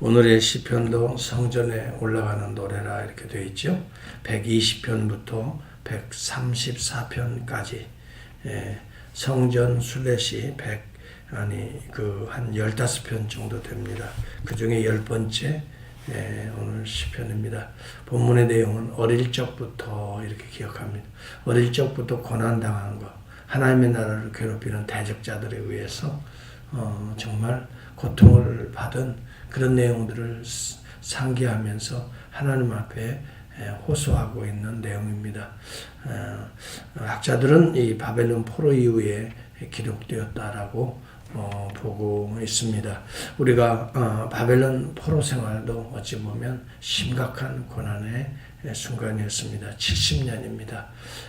오늘의 시편도 성전에 올라가는 노래라 이렇게 되어 있죠. 120편부터 134편까지 성전 순례시 한 15편 정도 됩니다. 그 중에 10번째 오늘 시편입니다. 본문의 내용은 어릴 적부터 이렇게 기억합니다. 어릴 적부터 고난당한 것, 하나님의 나라를 괴롭히는 대적자들에 의해서 정말 고통을 받은 그런 내용들을 상기하면서 하나님 앞에 호소하고 있는 내용입니다. 학자들은 이 바벨론 포로 이후에 기록되었다라고 보고 있습니다. 우리가 바벨론 포로 생활도 어찌 보면 심각한 고난의 순간이었습니다. 70년입니다.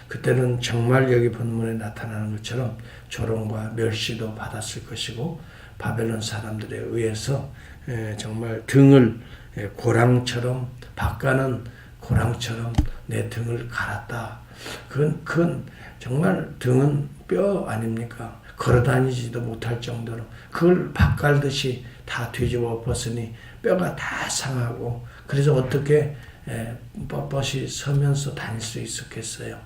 그때는 정말 여기 본문에 나타나는 것처럼 조롱과 멸시도 받았을 것이고 바벨론 사람들에 의해서 정말 등을 고랑처럼 바가는 고랑처럼 내 등을 갈았다. 그건 정말 등은 뼈 아닙니까? 걸어다니지도 못할 정도로 그걸 밭갈듯이 다 뒤집어 엎었으니 뼈가 다 상하고 그래서 어떻게 뻣뻣이 서면서 다닐 수 있었겠어요.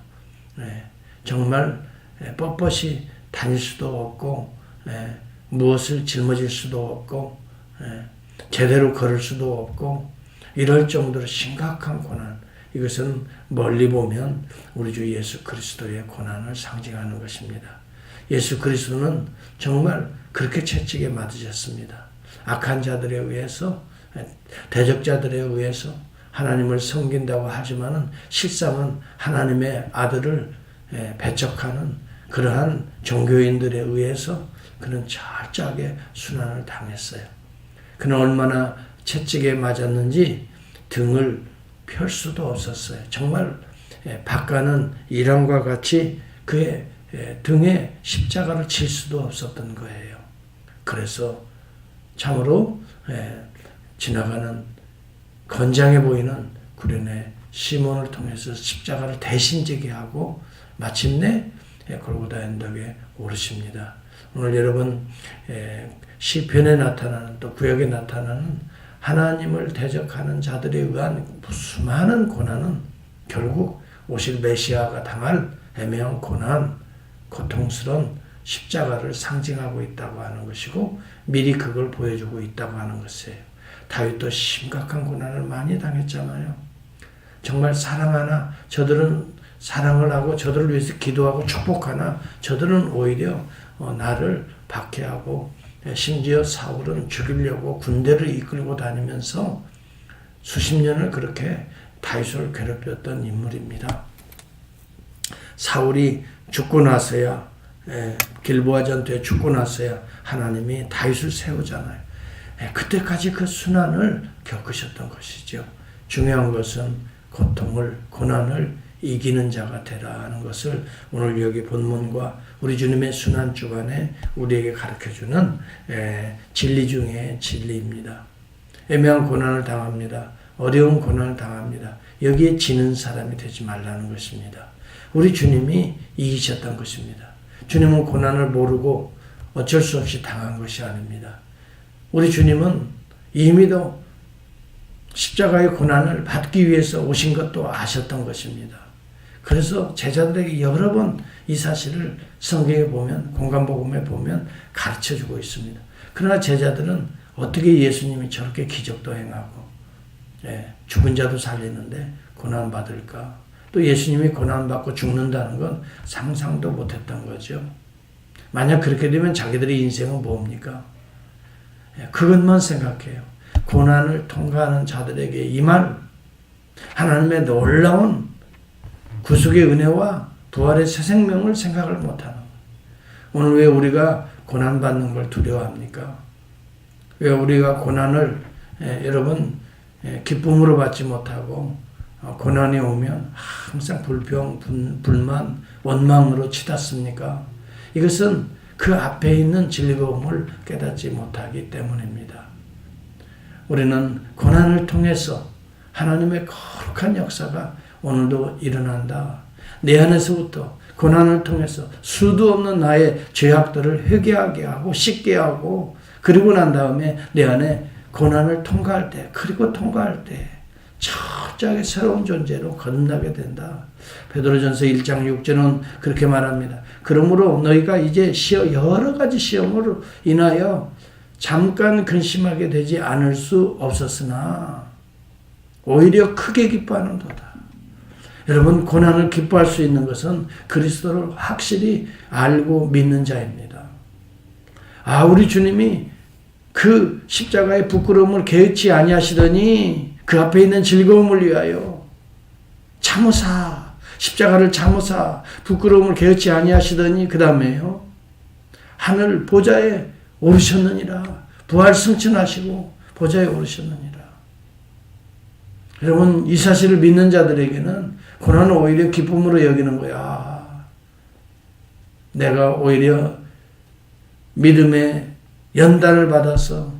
정말 뻣뻣이 다닐 수도 없고 무엇을 짊어질 수도 없고 제대로 걸을 수도 없고 이럴 정도로 심각한 고난, 이것은 멀리 보면 우리 주 예수 그리스도의 고난을 상징하는 것입니다. 예수 그리스도는 정말 그렇게 채찍에 맞으셨습니다. 악한 자들에 의해서, 대적자들에 의해서 하나님을 섬긴다고 하지만은 실상은 하나님의 아들을 배척하는 그러한 종교인들에 의해서 그는 철저하게 순환을 당했어요. 그는 얼마나 채찍에 맞았는지 등을 펼 수도 없었어요. 정말 바가는 이랑과 같이 그의 등에 십자가를 칠 수도 없었던 거예요. 그래서 참으로 지나가는 건장해 보이는 구레네 시몬을 통해서 십자가를 대신 지게 하고 마침내 골고다 언덕에 오르십니다. 오늘 여러분 시편에 나타나는 또 구약에 나타나는 하나님을 대적하는 자들에 의한 수많은 고난은 결국 오실 메시아가 당할 애매한 고난, 고통스러운 십자가를 상징하고 있다고 하는 것이고 미리 그걸 보여주고 있다고 하는 것이에요. 다윗도 심각한 고난을 많이 당했잖아요. 정말 사랑하나 저들은 사랑을 하고 저들을 위해서 기도하고 축복하나 저들은 오히려 나를 박해하고 심지어 사울은 죽이려고 군대를 이끌고 다니면서 수십 년을 그렇게 다윗을 괴롭혔던 인물입니다. 사울이 죽고 나서야 길보아 전투에 죽고 나서야 하나님이 다윗을 세우잖아요. 그때까지 그 순환을 겪으셨던 것이죠. 중요한 것은 고통을, 고난을 이기는 자가 되라 하는 것을 오늘 여기 본문과 우리 주님의 순환 주간에 우리에게 가르쳐주는 진리 중에 진리입니다. 애매한 고난을 당합니다. 어려운 고난을 당합니다. 여기에 지는 사람이 되지 말라는 것입니다. 우리 주님이 이기셨던 것입니다. 주님은 고난을 모르고 어쩔 수 없이 당한 것이 아닙니다. 우리 주님은 이미도 십자가의 고난을 받기 위해서 오신 것도 아셨던 것입니다. 그래서 제자들에게 여러 번 이 사실을 성경에 보면, 공간복음에 보면 가르쳐주고 있습니다. 그러나 제자들은 어떻게 예수님이 저렇게 기적도 행하고 죽은 자도 살리는데 고난받을까? 또 예수님이 고난받고 죽는다는 건 상상도 못했던 거죠. 만약 그렇게 되면 자기들의 인생은 뭡니까? 그것만 생각해요. 고난을 통과하는 자들에게 임할 하나님의 놀라운 구속의 은혜와 부활의 새 생명을 생각을 못하는 거예요. 오늘 왜 우리가 고난받는 걸 두려워합니까? 왜 우리가 고난을 여러분 기쁨으로 받지 못하고 고난이 오면 항상 불평, 불만, 원망으로 치닫습니까? 이것은 그 앞에 있는 즐거움을 깨닫지 못하기 때문입니다. 우리는 고난을 통해서 하나님의 거룩한 역사가 오늘도 일어난다. 내 안에서부터 고난을 통해서 수도 없는 나의 죄악들을 회개하게 하고 씻게 하고 그리고 난 다음에 내 안에 고난을 통과할 때, 그리고 통과할 때 철저하게 새로운 존재로 거듭나게 된다. 베드로전서 1장 6절은 그렇게 말합니다. 그러므로 너희가 이제 여러 가지 시험으로 인하여 잠깐 근심하게 되지 않을 수 없었으나 오히려 크게 기뻐하는도다. 여러분, 고난을 기뻐할 수 있는 것은 그리스도를 확실히 알고 믿는 자입니다. 우리 주님이 그 십자가의 부끄러움을 개의치 아니하시더니 그 앞에 있는 즐거움을 위하여 참으사, 십자가를 참으사 부끄러움을 개의치 아니하시더니 그 다음에요, 하늘 보좌에 오르셨느니라. 부활 승천하시고 보좌에 오르셨느니라. 여러분, 이 사실을 믿는 자들에게는 고난을 오히려 기쁨으로 여기는 거야. 내가 오히려 믿음의 연단을 받아서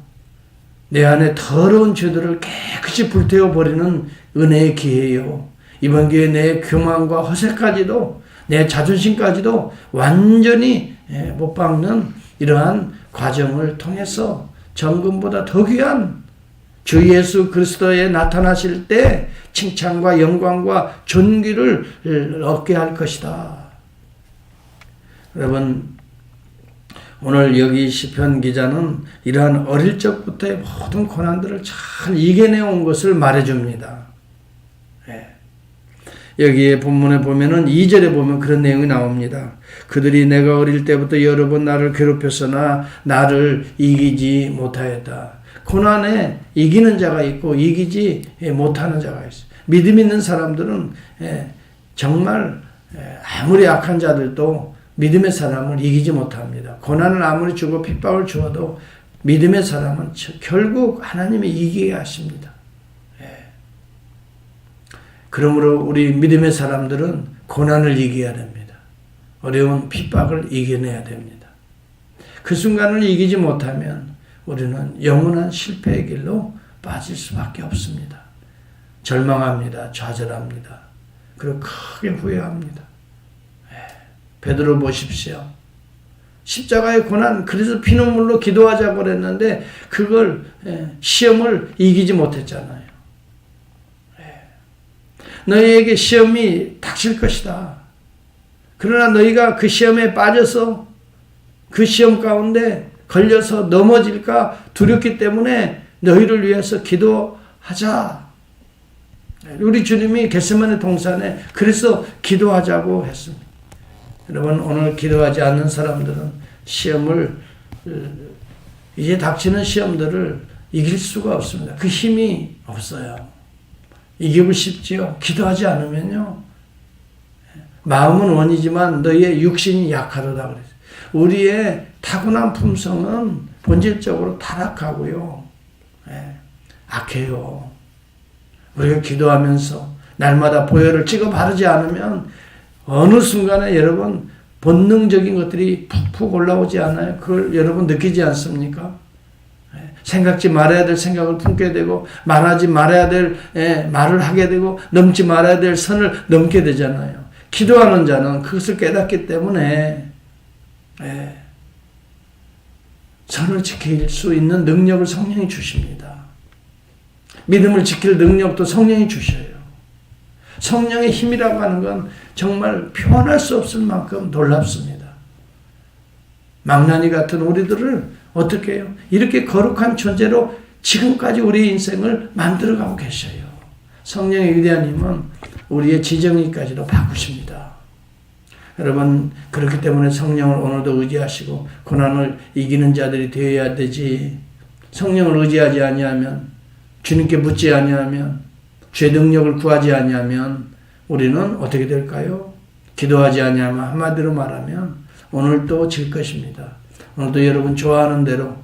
내 안에 더러운 죄들을 깨끗이 불태워버리는 은혜의 기회요. 이번 기회에 내 교만과 허세까지도, 내 자존심까지도 완전히 못 박는 이러한 과정을 통해서 정금보다 더 귀한 주 예수 그리스도에 나타나실 때 칭찬과 영광과 존귀를 얻게 할 것이다. 여러분, 오늘 여기 시편 기자는 이러한 어릴 적부터의 모든 고난들을 잘 이겨내 온 것을 말해줍니다. 여기에 본문에 보면은 2절에 보면 그런 내용이 나옵니다. 그들이 내가 어릴 때부터 여러 번 나를 괴롭혔으나 나를 이기지 못하였다. 고난에 이기는 자가 있고 이기지 못하는 자가 있어요. 믿음 있는 사람들은 정말 아무리 약한 자들도 믿음의 사람을 이기지 못합니다. 고난을 아무리 주고 핍박을 주어도 믿음의 사람은 결국 하나님이 이기게 하십니다. 그러므로 우리 믿음의 사람들은 고난을 이겨야 됩니다. 어려운 핍박을 이겨내야 됩니다. 그 순간을 이기지 못하면 우리는 영원한 실패의 길로 빠질 수밖에 없습니다. 절망합니다. 좌절합니다. 그리고 크게 후회합니다. 베드로 보십시오. 십자가의 고난, 그래서 피눈물로 기도하자고 그랬는데 그걸 시험을 이기지 못했잖아요. 너희에게 시험이 닥칠 것이다. 그러나 너희가 그 시험에 빠져서 그 시험 가운데 걸려서 넘어질까 두렵기 때문에 너희를 위해서 기도하자. 우리 주님이 겟세마네 동산에 그래서 기도하자고 했습니다. 여러분, 오늘 기도하지 않는 사람들은 시험을, 이제 닥치는 시험들을 이길 수가 없습니다. 그 힘이 없어요. 이기고 싶지요. 기도하지 않으면요. 마음은 원이지만 너희의 육신이 약하도다 그랬어요. 우리의 타고난 품성은 본질적으로 타락하고요. 악해요. 우리가 기도하면서 날마다 보혈을 찍어 바르지 않으면 어느 순간에 여러분 본능적인 것들이 푹푹 올라오지 않아요? 그걸 여러분 느끼지 않습니까? 생각지 말아야 될 생각을 품게 되고 말하지 말아야 될 말을 하게 되고 넘지 말아야 될 선을 넘게 되잖아요. 기도하는 자는 그것을 깨닫기 때문에 선을 지킬 수 있는 능력을 성령이 주십니다. 믿음을 지킬 능력도 성령이 주셔요. 성령의 힘이라고 하는 건 정말 표현할 수 없을 만큼 놀랍습니다. 망나니 같은 우리들을 어떻게 해요? 이렇게 거룩한 존재로 지금까지 우리 인생을 만들어가고 계셔요. 성령의 위대한 힘은 우리의 지정의까지도 바꾸십니다. 여러분, 그렇기 때문에 성령을 오늘도 의지하시고 고난을 이기는 자들이 되어야 되지. 성령을 의지하지 아니하면, 주님께 묻지 아니하면, 죄 능력을 구하지 아니하면 우리는 어떻게 될까요? 기도하지 아니하면, 한마디로 말하면 오늘도 질 것입니다. 오늘도 여러분 좋아하는 대로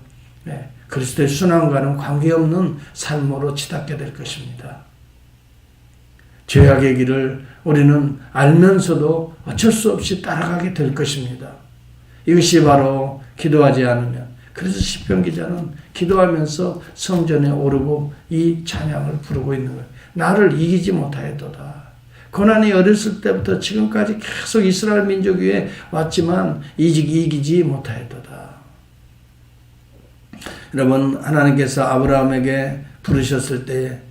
그리스도의 순환과는 관계없는 삶으로 치닫게 될 것입니다. 죄악의 길을 우리는 알면서도 어쩔 수 없이 따라가게 될 것입니다. 이것이 바로 기도하지 않으면, 그래서 시편 기자는 기도하면서 성전에 오르고 이 찬양을 부르고 있는 거예요. 나를 이기지 못하였도다. 고난이 어렸을 때부터 지금까지 계속 이스라엘 민족 위에 왔지만 이기지 못하였도다. 여러분, 하나님께서 아브라함에게 부르셨을 때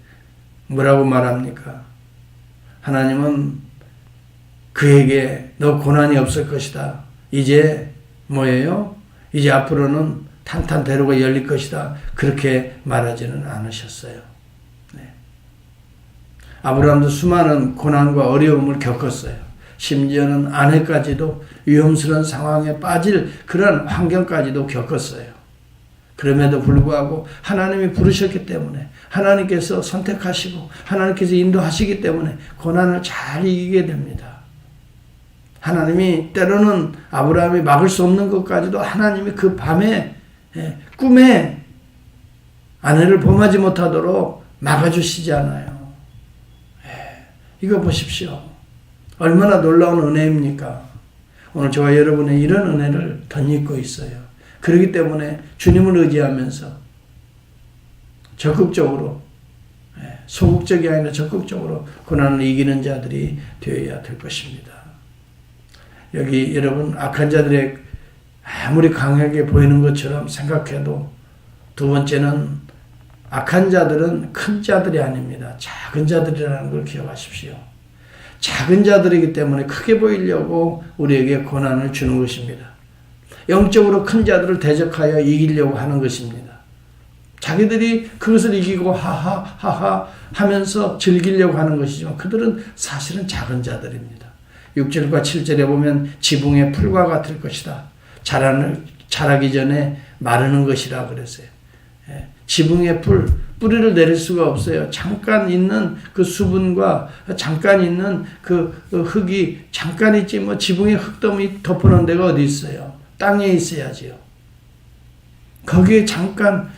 뭐라고 말합니까? 하나님은 그에게 너 고난이 없을 것이다. 이제 뭐예요? 이제 앞으로는 탄탄대로가 열릴 것이다. 그렇게 말하지는 않으셨어요. 네. 아브라함도 수많은 고난과 어려움을 겪었어요. 심지어는 아내까지도 위험스러운 상황에 빠질 그런 환경까지도 겪었어요. 그럼에도 불구하고 하나님이 부르셨기 때문에, 하나님께서 선택하시고 하나님께서 인도하시기 때문에 고난을 잘 이기게 됩니다. 하나님이 때로는 아브라함이 막을 수 없는 것까지도 하나님이 그 밤에 꿈에 아내를 범하지 못하도록 막아주시잖아요. 이거 보십시오. 얼마나 놀라운 은혜입니까? 오늘 저와 여러분의 이런 은혜를 덧입고 있어요. 그렇기 때문에 주님을 의지하면서 적극적으로, 소극적이 아니라 적극적으로 고난을 이기는 자들이 되어야 될 것입니다. 여기 여러분, 악한 자들의 아무리 강하게 보이는 것처럼 생각해도, 두 번째는 악한 자들은 큰 자들이 아닙니다. 작은 자들이라는 걸 기억하십시오. 작은 자들이기 때문에 크게 보이려고 우리에게 고난을 주는 것입니다. 영적으로 큰 자들을 대적하여 이기려고 하는 것입니다. 자기들이 그것을 이기고 하하 하면서 즐기려고 하는 것이지만 그들은 사실은 작은 자들입니다. 6절과 7절에 보면 지붕의 풀과 같을 것이다. 자라기 전에 마르는 것이라 그랬어요. 지붕의 뿌리를 내릴 수가 없어요. 잠깐 있는 그 수분과 잠깐 있는 그 흙이 잠깐 있지, 뭐 지붕의 흙더미 덮어놓은 데가 어디 있어요? 땅에 있어야지요. 거기에 잠깐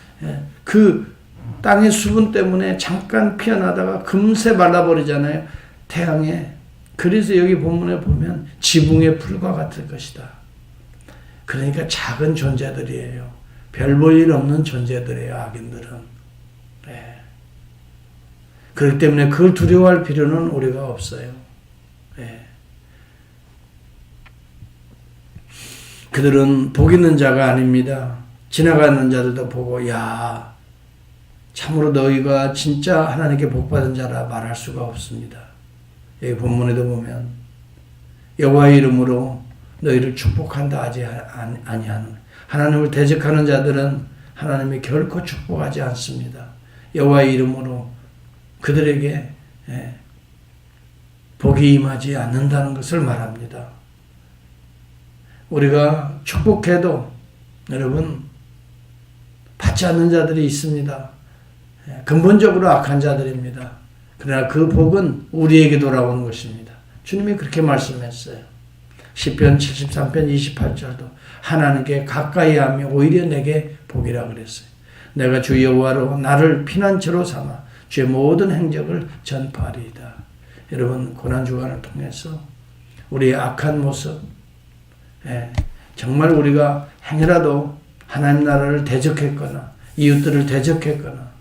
그 땅의 수분 때문에 잠깐 피어나다가 금세 말라버리잖아요. 태양에. 그래서 여기 본문에 보면 지붕의 풀과 같을 것이다. 그러니까 작은 존재들이에요. 별 볼 일 없는 존재들이에요, 악인들은. 네. 그렇기 때문에 그걸 두려워할 필요는 우리가 없어요. 네. 그들은 복 있는 자가 아닙니다. 지나가는 자들도 보고, 야, 참으로 너희가 진짜 하나님께 복받은 자라 말할 수가 없습니다. 여기 본문에도 보면 여호와의 이름으로 너희를 축복한다 하지 아니하는, 하나님을 대적하는 자들은 하나님이 결코 축복하지 않습니다. 여호와의 이름으로 그들에게 복이 임하지 않는다는 것을 말합니다. 우리가 축복해도 여러분 받지 않는 자들이 있습니다. 근본적으로 악한 자들입니다. 그러나 그 복은 우리에게 돌아오는 것입니다. 주님이 그렇게 말씀했어요. 시편 73편 28절도 하나님께 가까이 하며 오히려 내게 복이라 그랬어요. 내가 주 여호와로 나를 피난처로 삼아 주의 모든 행적을 전파하리이다. 여러분, 고난주간을 통해서 우리의 악한 모습, 정말 우리가 행여라도 하나님 나라를 대적했거나 이웃들을 대적했거나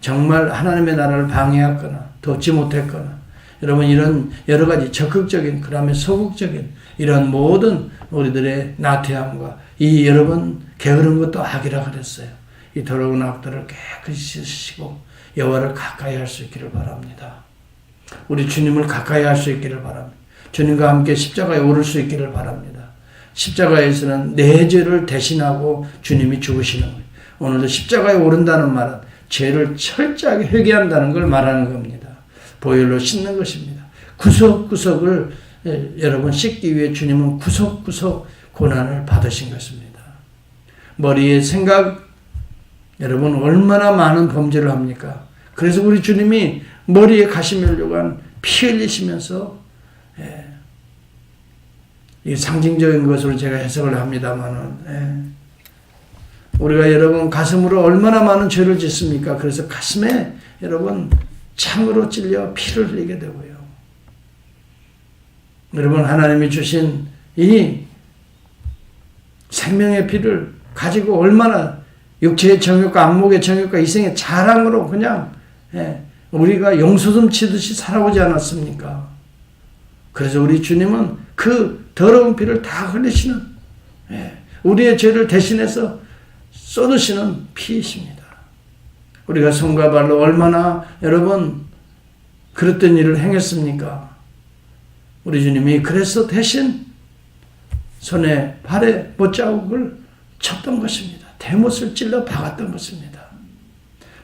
정말 하나님의 나라를 방해했거나 돕지 못했거나, 여러분, 이런 여러 가지 적극적인, 그 다음에 소극적인 이런 모든 우리들의 나태함과 이 여러분 게으른 것도 악이라 그랬어요. 이 더러운 악들을 깨끗이 씻으시고 여호와를 가까이 할 수 있기를 바랍니다. 우리 주님을 가까이 할 수 있기를 바랍니다. 주님과 함께 십자가에 오를 수 있기를 바랍니다. 십자가에서는 내 죄를 대신하고 주님이 죽으시는 거예요. 오늘도 십자가에 오른다는 말은 죄를 철저하게 회개한다는 걸 말하는 겁니다. 보혈로 씻는 것입니다. 구석구석을 여러분 씻기 위해 주님은 구석구석 고난을 받으신 것입니다. 머리의 생각, 여러분 얼마나 많은 범죄를 합니까? 그래서 우리 주님이 머리에 가시면류관 피 흘리시면서, 이 상징적인 것으로 제가 해석을 합니다만은, 우리가 여러분 가슴으로 얼마나 많은 죄를 짓습니까? 그래서 가슴에 여러분 창으로 찔려 피를 흘리게 되고요. 여러분, 하나님이 주신 이 생명의 피를 가지고 얼마나 육체의 정욕과 안목의 정욕과 이생의 자랑으로 그냥 우리가 용소금 치듯이 살아오지 않았습니까? 그래서 우리 주님은 그 더러운 피를 다 흘리시는, 우리의 죄를 대신해서 쏟으시는 피이십니다. 우리가 손과 발로 얼마나 여러분 그랬던 일을 행했습니까? 우리 주님이 그래서 대신 손에 발에 못자국을 쳤던 것입니다. 대못을 찔러 박았던 것입니다.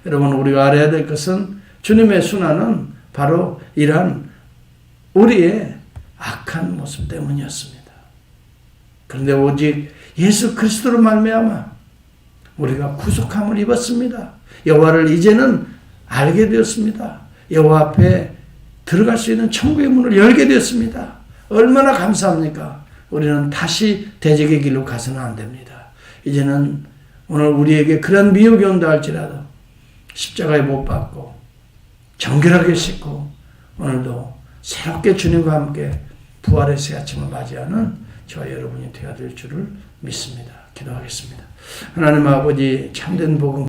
여러분 우리가 알아야 될 것은 주님의 순환은 바로 이러한 우리의 악한 모습 때문이었습니다. 그런데 오직 예수 그리스도로 말미암아 우리가 구속함을 입었습니다. 여호와를 이제는 알게 되었습니다. 여호와 앞에 들어갈 수 있는 천국의 문을 열게 되었습니다. 얼마나 감사합니까? 우리는 다시 대적의 길로 가서는 안 됩니다. 이제는 오늘 우리에게 그런 미혹이 온다 할지라도 십자가에 못 박고 정결하게 씻고 오늘도 새롭게 주님과 함께 부활의 새 아침을 맞이하는 저와 여러분이 되어야 될 줄을 믿습니다. 기도하겠습니다. 하나님 아버지 참된 복음